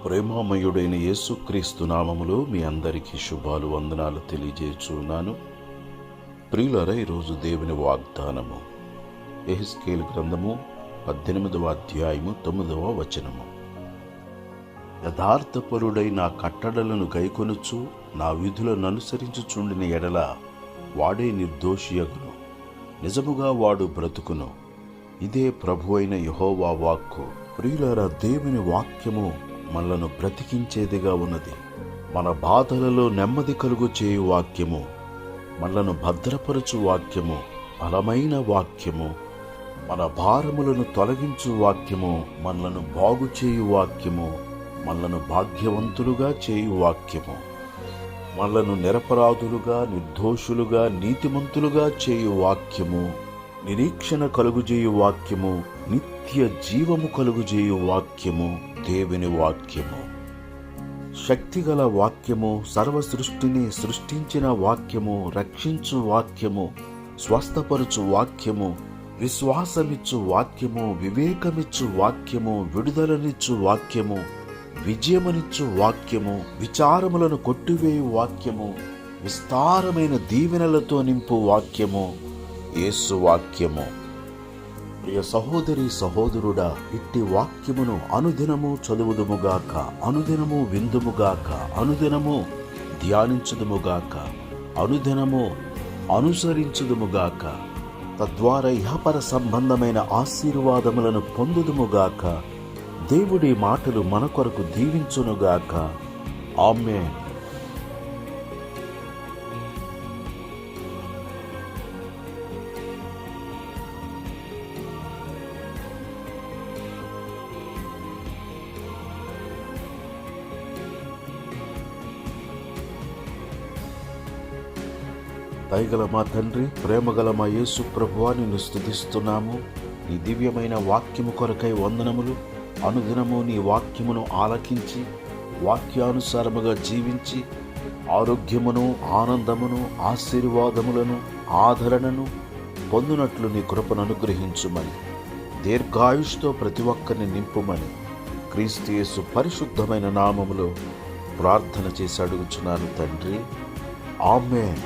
ప్రేమామయుడైన యేసుక్రీస్తు నామములో మీ అందరికీ శుభాలు వందనాలు తెలియజేస్తున్నాను. ప్రియులారా, ఈరోజు దేవుని వాగ్దానము యెహెజ్కేలు గ్రంథము 18వ అధ్యాయము 9వ వచనము. యథార్థపరుడై నా కట్టడలను గైకొనుచు నా విధులను అనుసరించుచుండిన ఎడల వాడే నిర్దోషియగును, నిజముగా వాడు బ్రతుకును. ఇదే ప్రభువైన యెహోవా వాక్కు. ప్రియులారా, దేవుని వాక్యము మనలను బ్రతికించేదిగా ఉన్నది. మన బాధలలో నెమ్మది కలుగు చేయు వాక్యము, మనలను భద్రపరచు వాక్యము, బలమైన వాక్యము, మన భారములను తొలగించు వాక్యము, మనలను బాగు చేయు వాక్యము, మనలను భాగ్యవంతులుగా చేయు వాక్యము, మనలను నిరపరాధులుగా, నిర్దోషులుగా, నీతిమంతులుగా చేయు వాక్యము, నిరీక్షణ కలుగుజేయు వాక్యము, నిత్య జీవము కలుగుజేయు వాక్యము దేవుని వాక్యము. శక్తిగల వాక్యము, సర్వ సృష్టిని సృష్టించిన వాక్యము, రక్షించు వాక్యము, స్వస్థపరచు వాక్యము, విశ్వాసమిచ్చు వాక్యము, వివేకమిచ్చు వాక్యము, విడుదలనిచ్చు వాక్యము, విజయమునిచ్చు వాక్యము, విచారములను కొట్టివేయు వాక్యము, విస్తారమైన దీవెనలతో నింపు వాక్యము యేసు వాక్యము. ప్రియ సహోదరి సహోదరుడా, ఇట్టి వాక్యమును అనుదినము చదువుదుముగాక, అనుదినము విందుముగాక, అనుదినము ధ్యానించుదుముగాక, అనుదినము అనుసరించుదుముగాక. తద్వారా ఇహపర సంబంధమైన ఆశీర్వాదములను పొందుదుముగాక. దేవుడి మాటలు మన కొరకు దీవించునుగాక. ఆమేన్. దయగల మా తండ్రి, ప్రేమగల మా యేసు ప్రభువా, నిన్ను స్తుతిస్తున్నాము. నీ దివ్యమైన వాక్యము కొరకై వందనములు. అనుదినము నీ వాక్యమును ఆలకించి వాక్యానుసారముగా జీవించి ఆరోగ్యమును, ఆనందమును, ఆశీర్వాదములను, ఆదరణను పొందునట్లు నీ కృపను అనుగ్రహించుమని, దీర్ఘాయుష్తో ప్రతి ఒక్కరిని నింపుమని క్రీస్తు యేసు పరిశుద్ధమైన నామములో ప్రార్థన చేసి అడుగుచున్నాను తండ్రి. ఆమేన్.